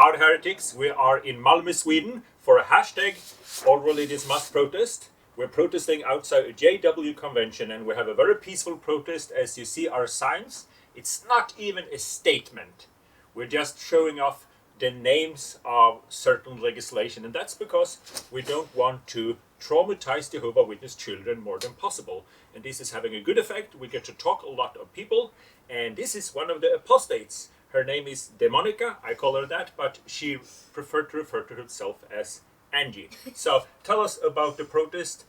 Howdy heretics, we are in Malmö, Sweden for a hashtag All Religions Must Protest. We're protesting outside a JW convention and we have a very peaceful protest. As you see our signs, it's not even a statement. We're just showing off the names of certain legislation, and that's because we don't want to traumatize Jehovah Witness children more than possible. And this is having a good effect. We get to talk a lot of people, and this is one of the apostates. Her name is Demonica, I call her that, but she preferred to refer to herself as Angie. So tell us about the protest.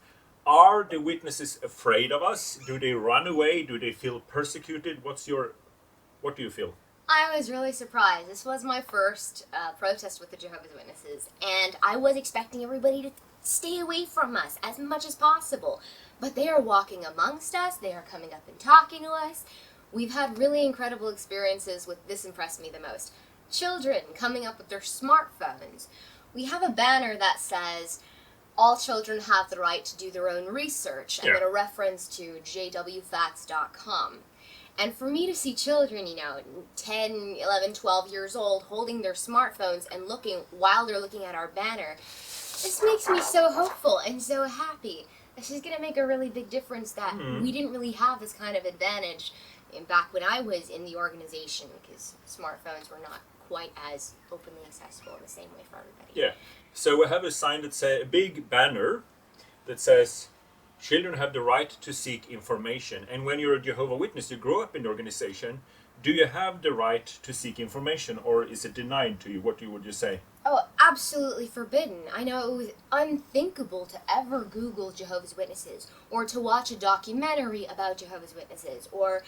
Are the witnesses afraid of us? Do they run away? Do they feel persecuted? What do you feel? I was really surprised. This was my first protest with the Jehovah's Witnesses, and I was expecting everybody to stay away from us as much as possible. But they are walking amongst us, they are coming up and talking to us. We've had really incredible experiences with this. Impressed me the most. Children coming up with their smartphones. We have a banner that says, all children have the right to do their own research, and then a reference to jwfacts.com. And for me to see children, 10, 11, 12 years old, holding their smartphones and looking while they're looking at our banner, this makes me so hopeful and so happy. This is going to make a really big difference that we didn't really have this kind of advantage back when I was in the organization, because smartphones were not quite as openly accessible in the same way for everybody. Yeah. So we have a sign that says, a big banner that says, children have the right to seek information. And when you're a Jehovah Witness, you grow up in the organization, do you have the right to seek information, or is it denied to you? What would you say? Oh, absolutely forbidden. I know it was unthinkable to ever Google Jehovah's Witnesses, or to watch a documentary about Jehovah's Witnesses, or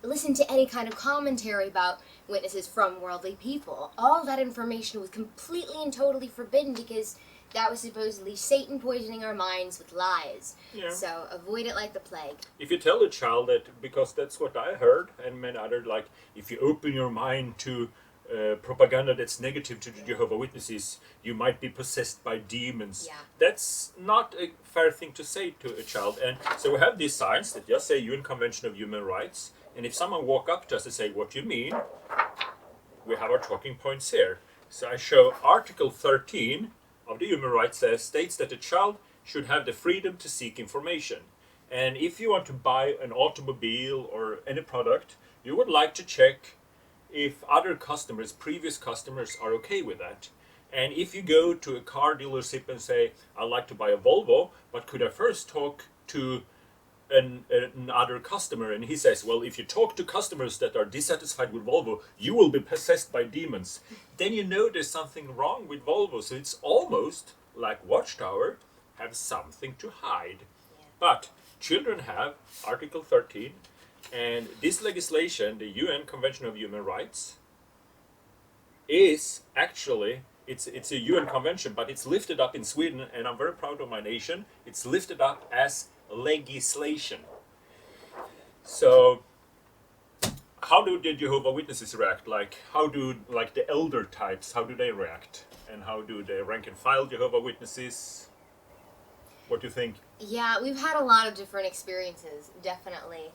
listen to any kind of commentary about witnesses from worldly people. All that information was completely and totally forbidden because that was supposedly Satan poisoning our minds with lies. Yeah. So avoid it like the plague. If you tell a child that, because that's what I heard, and many others, like, if you open your mind to propaganda that's negative to the Jehovah Witnesses, you might be possessed by demons. Yeah. That's not a fair thing to say to a child. And so we have these signs that just say UN Convention of Human Rights. And if someone walk up to us and say, what do you mean? We have our talking points here. So I show Article 13 of the Human Rights states that a child should have the freedom to seek information. And if you want to buy an automobile or any product, you would like to check if other customers, previous customers, are okay with that. And if you go to a car dealership and say, I'd like to buy a Volvo, but could I first talk to another customer, and he says, well, if you talk to customers that are dissatisfied with Volvo, you will be possessed by demons. Then you know there's something wrong with Volvo. So it's almost like Watchtower have something to hide. Yeah. But children have Article 13, and this legislation, the UN Convention of Human Rights, is actually, it's a UN convention, but it's lifted up in Sweden, and I'm very proud of my nation. It's lifted up as legislation. So how do the Jehovah Witnesses react? How do the elder types, how do they react? And how do the rank and file Jehovah Witnesses? What do you think? Yeah, we've had a lot of different experiences, definitely.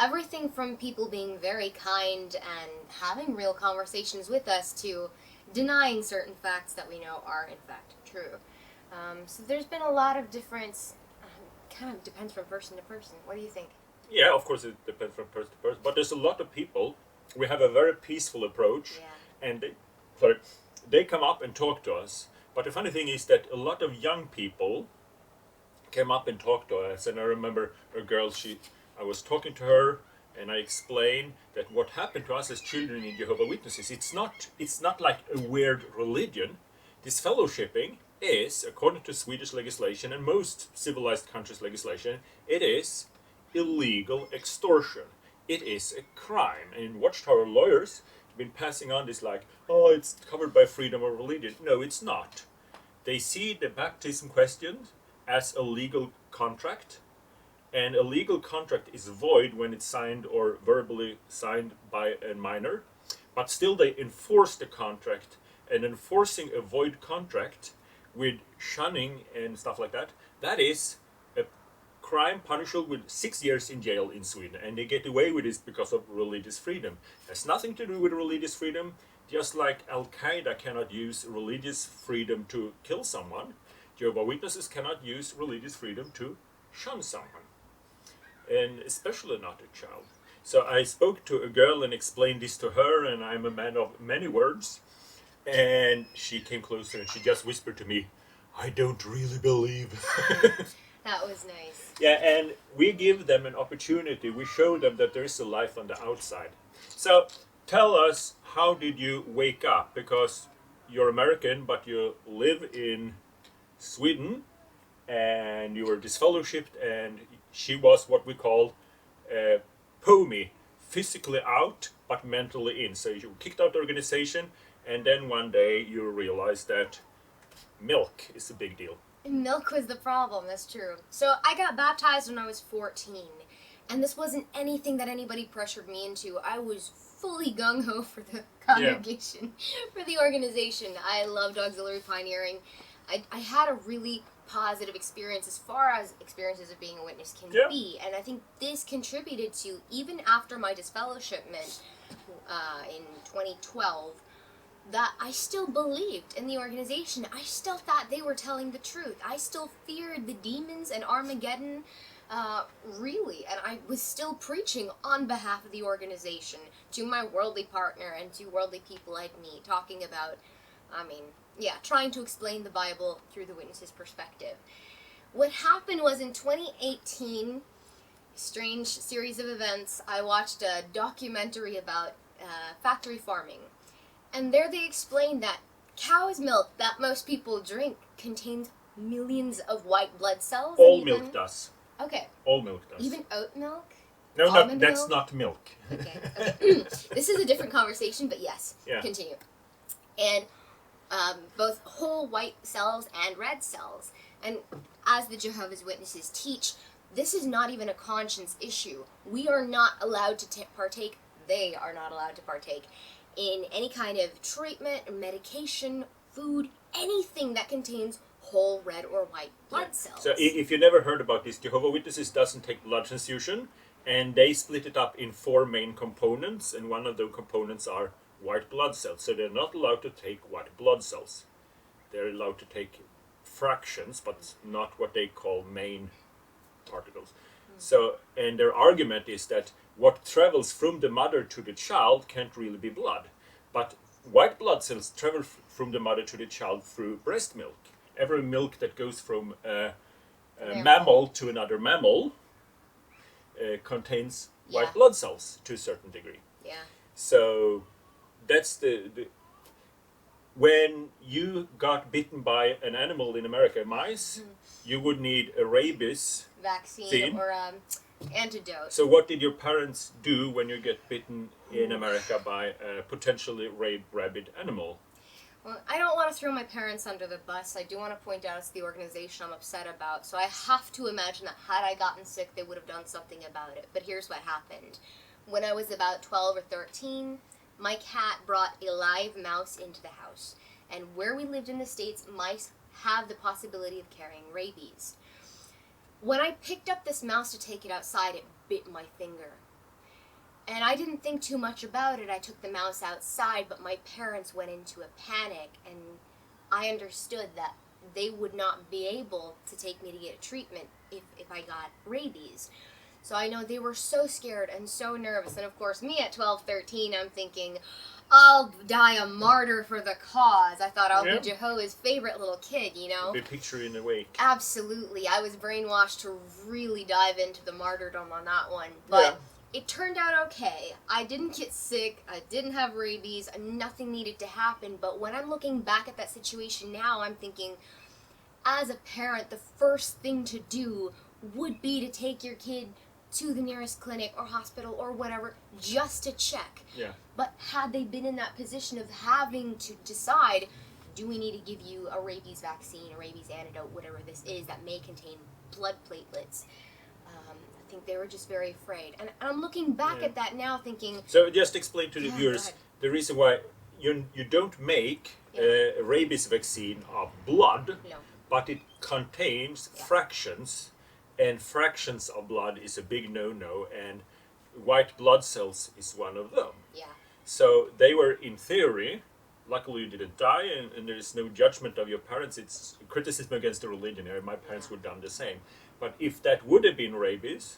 Everything from people being very kind and having real conversations with us to denying certain facts that we know are in fact true. So there's been a lot of difference. Kind of depends from person to person. What do you think? Yeah, of course it depends from person to person. But there's a lot of people. We have a very peaceful approach, and they come up and talk to us. But the funny thing is that a lot of young people came up and talked to us. And I remember a girl. I was talking to her, and I explained that what happened to us as children in Jehovah Witnesses. It's not like a weird religion. This fellowshipping is, according to Swedish legislation and most civilized countries' legislation, it is illegal extortion. It is a crime. And Watchtower lawyers have been passing on this it's covered by freedom of religion. No, it's not. They see the baptism question as a legal contract, and a legal contract is void when it's signed or verbally signed by a minor, but still they enforce the contract, and enforcing a void contract with shunning and stuff like that, that is a crime punishable with 6 years in jail in Sweden, and they get away with this because of religious freedom. It has nothing to do with religious freedom. just like Al-Qaeda cannot use religious freedom to kill someone, Jehovah Witnesses cannot use religious freedom to shun someone, and especially not a child. So I spoke to a girl and explained this to her, and I'm a man of many words, and she came closer and she just whispered to me, I don't really believe. That was nice. Yeah, and we give them an opportunity. We show them that there is a life on the outside. So tell us, how did you wake up? Because you're American, but you live in Sweden, and you were disfellowshipped, and she was what we call POMI, physically out but mentally in. So you kicked out the organization, and then one day you realized that milk is a big deal. Milk was the problem, that's true. So I got baptized when I was 14, and this wasn't anything that anybody pressured me into. I was fully gung-ho for the congregation, for the organization. I loved auxiliary pioneering. I had a really positive experience as far as experiences of being a witness can be, and I think this contributed to, even after my disfellowshipment in 2012, that I still believed in the organization. I still thought they were telling the truth. I still feared the demons and Armageddon, really, and I was still preaching on behalf of the organization to my worldly partner and to worldly people I'd meet, talking about, trying to explain the Bible through the witness's perspective. What happened was in 2018, strange series of events, I watched a documentary about factory farming. And there they explained that cow's milk that most people drink contains millions of white blood cells. All milk does. Okay. All milk does. Even oat milk? No, that's not milk. Okay. This is a different conversation, but yes. Yeah. Continue. And both whole white cells and red cells. And as the Jehovah's Witnesses teach, this is not even a conscience issue. We are not allowed to partake, they are not allowed to partake in any kind of treatment, medication, food, anything that contains whole red or white blood cells. So if you never heard about this, Jehovah Witnesses doesn't take blood transfusion, and they split it up in 4 main components, and one of the components are white blood cells. So they're not allowed to take white blood cells. They're allowed to take fractions, but not what they call main particles. So, and their argument is that what travels from the mother to the child can't really be blood. But white blood cells travel from the mother to the child through breast milk. Every milk that goes from a mammal to another mammal contains white blood cells to a certain degree. Yeah. So that's the when you got bitten by an animal in America, mice, you would need a rabies vaccine or antidote. So what did your parents do when you get bitten in America by a potentially rabid animal? Well, I don't want to throw my parents under the bus. I do want to point out it's the organization I'm upset about. So I have to imagine that had I gotten sick, they would have done something about it. But here's what happened. When I was about 12 or 13, my cat brought a live mouse into the house. And where we lived in the States, mice have the possibility of carrying rabies. When I picked up this mouse to take it outside, it bit my finger. And I didn't think too much about it. I took the mouse outside, but my parents went into a panic, and I understood that they would not be able to take me to get a treatment if I got rabies. So I know they were so scared and so nervous. And of course, me at 12, 13, I'm thinking, I'll die a martyr for the cause. I thought I'll be Jehovah's favorite little kid, you know? Big picture in the wake. Absolutely. I was brainwashed to really dive into the martyrdom on that one. But it turned out okay. I didn't get sick. I didn't have rabies. Nothing needed to happen. But when I'm looking back at that situation now, I'm thinking, as a parent, the first thing to do would be to take your kid to the nearest clinic or hospital or whatever, just to check. Yeah. But had they been in that position of having to decide, do we need to give you a rabies vaccine, a rabies antidote, whatever this is that may contain blood platelets, I think they were just very afraid. And I'm looking back at that now thinking... So just explain to the viewers the reason why you don't make a rabies vaccine of blood, but it contains fractions. And fractions of blood is a big no-no, and white blood cells is one of them. Yeah. So they were, in theory, luckily you didn't die, and there is no judgment of your parents. It's criticism against the religion. My parents would have done the same. But if that would have been rabies,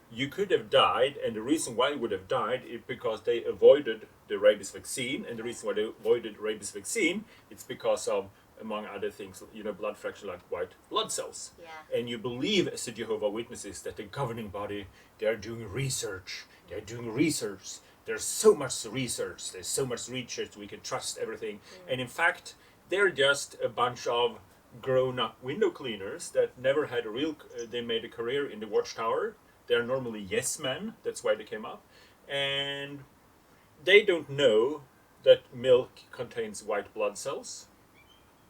you could have died, and the reason why you would have died is because they avoided the rabies vaccine, and the reason why they avoided rabies vaccine, it's because of, among other things, blood fraction like white blood cells. Yeah. And you believe, as the Jehovah Witnesses, that the governing body, they are doing research. They're doing research. There's so much research. There's so much research. We can trust everything. And in fact, they're just a bunch of grown-up window cleaners that never had a real. They made a career in the watchtower. They're normally yes men. That's why they came up, and they don't know that milk contains white blood cells.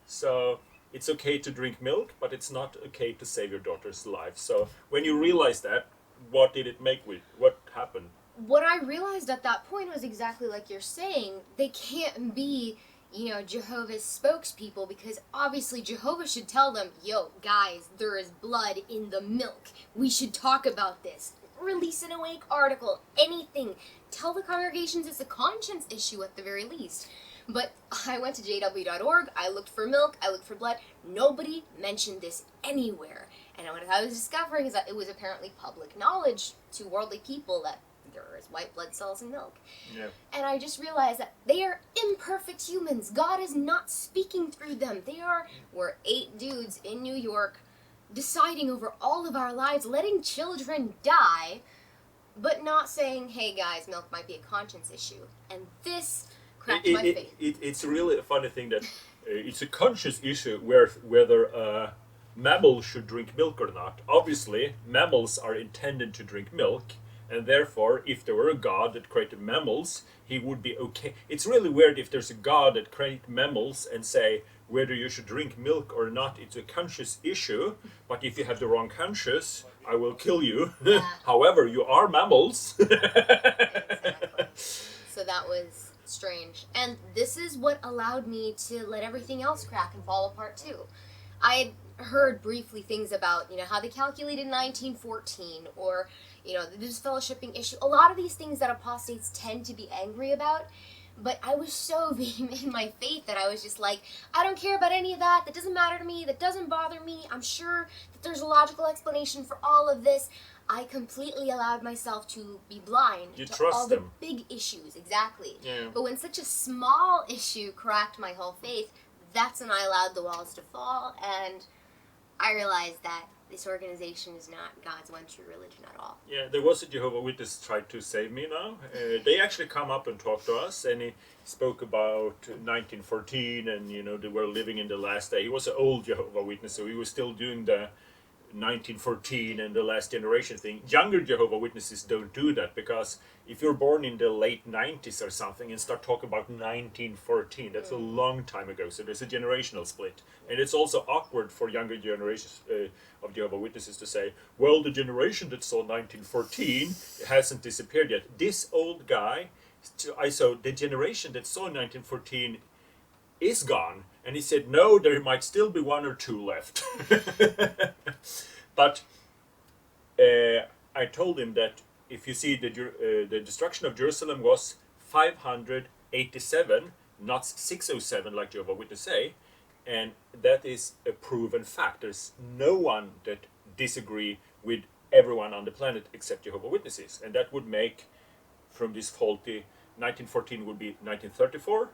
So it's okay to drink milk, but it's not okay to save your daughter's life. So when you realize that, what did it make with? What happened? What I realized at that point was exactly like you're saying. They can't be, Jehovah's spokespeople, because obviously Jehovah should tell them, yo, guys, there is blood in the milk. We should talk about this. Release an awake article, anything. Tell the congregations it's a conscience issue at the very least. But I went to jw.org, I looked for milk, I looked for blood. Nobody mentioned this anywhere. And what I was discovering is that it was apparently public knowledge to worldly people that there is white blood cells in milk. Yeah. And I just realized that they are imperfect humans. God is not speaking through them. We're 8 dudes in New York deciding over all of our lives, letting children die, but not saying, hey guys, milk might be a conscience issue. And this cracked my faith. It's really a funny thing that it's a conscious issue whether mammals should drink milk or not. Obviously, mammals are intended to drink milk, and therefore, if there were a God that created mammals, he would be okay. It's really weird if there's a God that created mammals and say whether you should drink milk or not, it's a conscious issue, but if you have the wrong conscience, I will kill you. Yeah. However, you are mammals. Exactly. So that was strange. And this is what allowed me to let everything else crack and fall apart too. I had heard briefly things about, how they calculated 1914 or, the disfellowshipping issue. A lot of these things that apostates tend to be angry about. But I was so vehement in my faith that I was just like, I don't care about any of that. That doesn't matter to me. That doesn't bother me. I'm sure that there's a logical explanation for all of this. I completely allowed myself to be blind to all the big issues. Exactly. Yeah. But when such a small issue cracked my whole faith, that's when I allowed the walls to fall. And I realized that this organization is not God's one true religion at all. Yeah, there was a Jehovah Witness tried to save me now. They actually come up and talked to us, and he spoke about 1914, and they were living in the last day. He was an old Jehovah Witness, so he was still doing the 1914 and the last generation thing. Younger Jehovah Witnesses don't do that, because if you're born in the late 90s or something and start talking about 1914, that's a long time ago. So there's a generational split, and it's also awkward for younger generations of Jehovah Witnesses to say, well, the generation that saw 1914 hasn't disappeared yet. This old guy, so the generation that saw 1914 is gone. And he said, no, there might still be 1 or 2 left. But I told him that if you see the destruction of Jerusalem was 587, not 607 like Jehovah Witnesses say, and that is a proven fact. There's no one that disagree with everyone on the planet except Jehovah Witnesses. And that would make, from this faulty, 1914 would be 1934,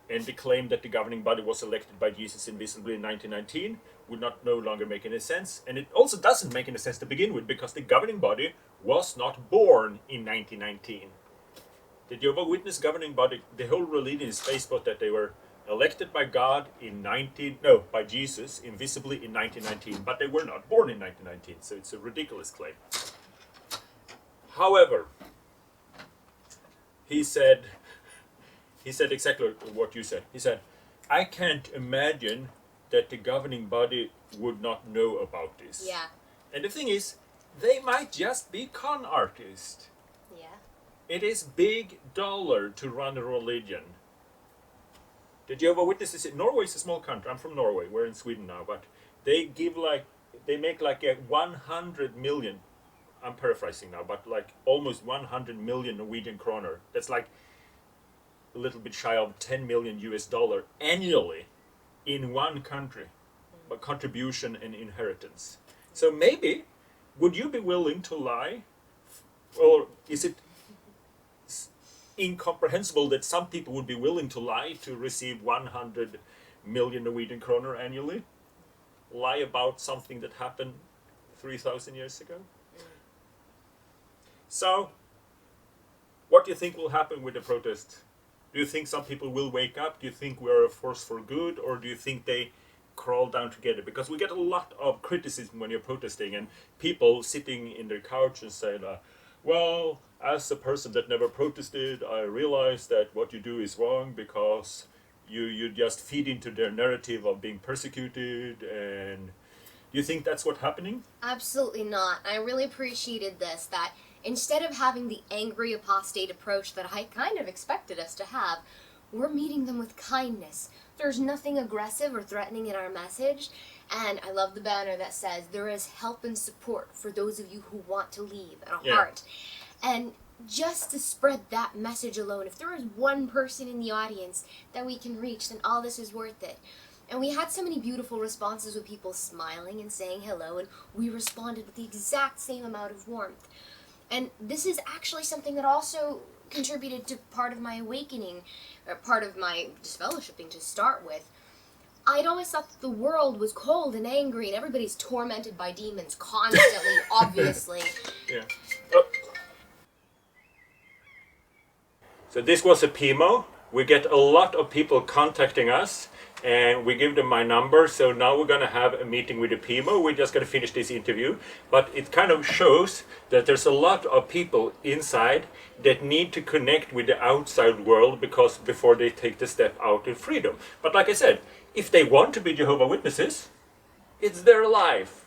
and the claim that the governing body was elected by Jesus invisibly in 1919 would no longer make any sense. And it also doesn't make any sense to begin with, because the governing body was not born in 1919. The Jehovah Witness governing body, the whole religion is based on that they were elected by God by Jesus invisibly in 1919, but they were not born in 1919, so it's a ridiculous claim. However, he said exactly what you said. He said, I can't imagine that the governing body would not know about this. Yeah. And the thing is, they might just be con artists. Yeah. It is big dollar to run a religion. The Jehovah Witnesses in Norway is a small country. I'm from Norway. We're in Sweden now, but they make like a 100 million. I'm paraphrasing now, but like almost 100 million Norwegian kroner. That's like a little bit shy of 10 million US dollar annually in one country, but contribution and inheritance. So maybe, would you be willing to lie? Or is it incomprehensible that some people would be willing to lie to receive 100 million Norwegian kroner annually? Lie about something that happened 3,000 years ago? So, what do you think will happen with the protest? Do you think some people will wake up? Do you think we're a force for good? Or do you think they crawl down together? Because we get a lot of criticism when you're protesting, and people sitting in their couch and saying, well, as a person that never protested, I realize that what you do is wrong because you just feed into their narrative of being persecuted. And do you think that's what's happening? Absolutely not. I really appreciated this, that instead of having the angry apostate approach that I kind of expected us to have, we're meeting them with kindness. There's nothing aggressive or threatening in our message. And I love the banner that says, there is help and support for those of you who want to leave, and a heart. And just to spread that message alone, if there is one person in the audience that we can reach, then all this is worth it. And we had so many beautiful responses with people smiling and saying hello, and we responded with the exact same amount of warmth. And this is actually something that also contributed to part of my awakening, or part of my disfellowshipping to start with. I'd always thought that the world was cold and angry and everybody's tormented by demons constantly, obviously. Yeah. Oh. So this was a PMO. We get a lot of people contacting us, and we give them my number. So now we're going to have a meeting with the PMO. We're just going to finish this interview. But it kind of shows that there's a lot of people inside that need to connect with the outside world before they take the step out in freedom. But like I said, if they want to be Jehovah Witnesses, it's their life.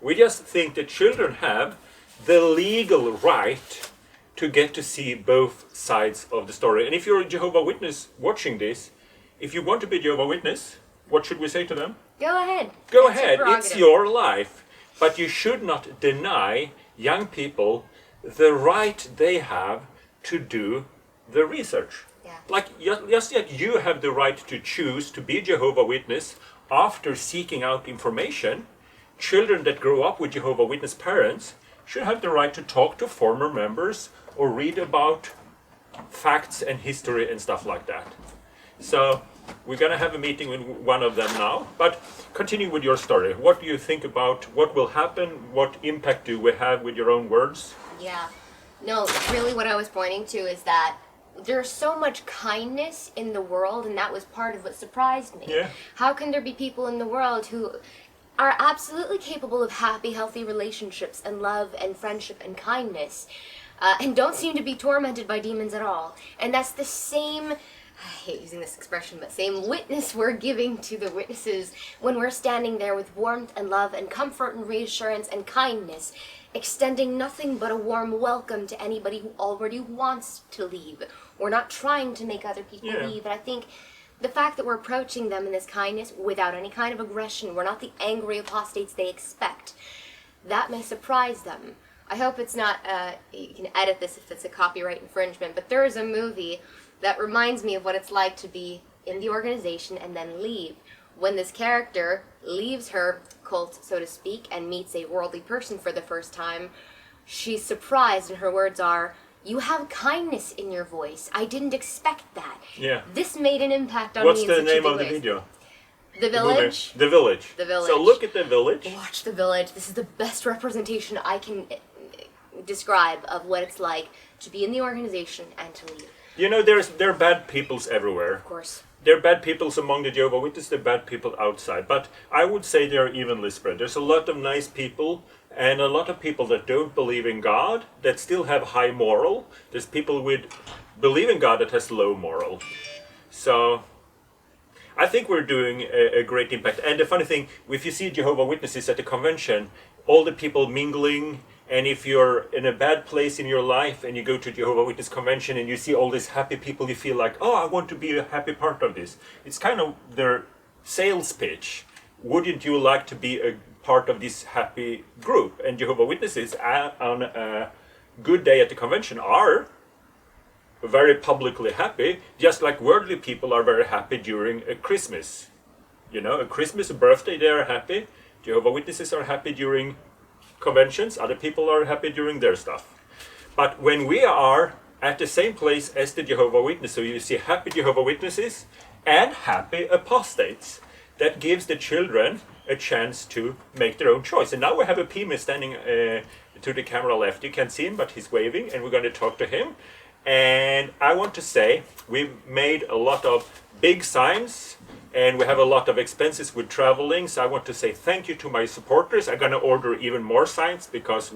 We just think that children have the legal right to get to see both sides of the story. And if you're a Jehovah Witness watching this, if you want to be a Jehovah Witness, what should we say to them? Go ahead. Go ahead. It's your life. But you should not deny young people the right they have to do the research. Yeah. Like, just like you have the right to choose to be Jehovah Witness after seeking out information, children that grow up with Jehovah Witness parents should have the right to talk to former members or read about facts and history and stuff like that. So we're going to have a meeting with one of them now, but continue with your story. What do you think about what will happen? What impact do we have with your own words? Yeah. No, really what I was pointing to is that there's so much kindness in the world, and that was part of what surprised me. Yeah. How can there be people in the world who are absolutely capable of happy, healthy relationships and love and friendship and kindness, and don't seem to be tormented by demons at all? And that's the same, I hate using this expression, but same witness we're giving to the witnesses when we're standing there with warmth and love and comfort and reassurance and kindness, extending nothing but a warm welcome to anybody who already wants to leave. We're not trying to make other people leave, and I think the fact that we're approaching them in this kindness without any kind of aggression, we're not the angry apostates they expect, that may surprise them. I hope it's not, you can edit this if it's a copyright infringement, but there is a movie that reminds me of what it's like to be in the organization and then leave. When this character leaves her cult, so to speak, and meets a worldly person for the first time, she's surprised, and her words are, "You have kindness in your voice. I didn't expect that." Yeah. This made an impact on What's me in the such a name big of the ways. video? The Village. The Village. The Village. So look at The Village. Watch The Village. This is the best representation I can describe of what it's like to be in the organization and to leave. You know, there are bad peoples everywhere. Of course. There are bad peoples among the Jehovah Witnesses, there are bad people outside. But I would say they are evenly spread. There's a lot of nice people and a lot of people that don't believe in God that still have high moral. There's people with believe in God that has low moral. So I think we're doing a great impact. And the funny thing, if you see Jehovah Witnesses at the convention, all the people mingling, and if you're in a bad place in your life and you go to Jehovah Witness convention and you see all these happy people, you feel like, oh, I want to be a happy part of this. It's kind of their sales pitch. Wouldn't you like to be a part of this happy group? And Jehovah Witnesses on a good day at the convention are very publicly happy, just like worldly people are very happy during a Christmas. You know, a Christmas, a birthday, they are happy. Jehovah Witnesses are happy during conventions. Other people are happy during their stuff. But when we are at the same place as the Jehovah Witnesses, so you see happy Jehovah Witnesses and happy apostates, that gives the children a chance to make their own choice. And now we have a Pima standing to the camera left. You can't see him, but he's waving, and we're going to talk to him. And I want to say we've made a lot of big signs, and we have a lot of expenses with traveling. So I want to say thank you to my supporters. I'm going to order even more signs because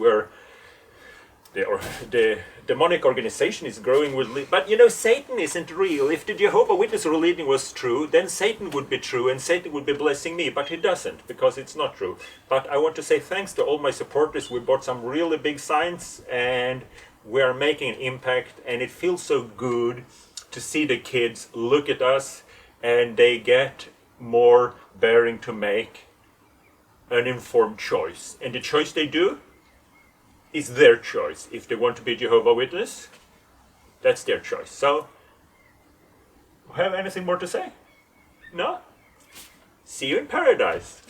the demonic organization is growing with, but you know, Satan isn't real. If the Jehovah Witness religion was true, then Satan would be true and Satan would be blessing me, but he doesn't, because it's not true. But I want to say thanks to all my supporters. We bought some really big signs and we are making an impact, and it feels so good to see the kids look at us and they get more bearing to make an informed choice. And the choice they do is their choice. If they want to be Jehovah Witness, that's their choice. So, have anything more to say? No? See you in paradise.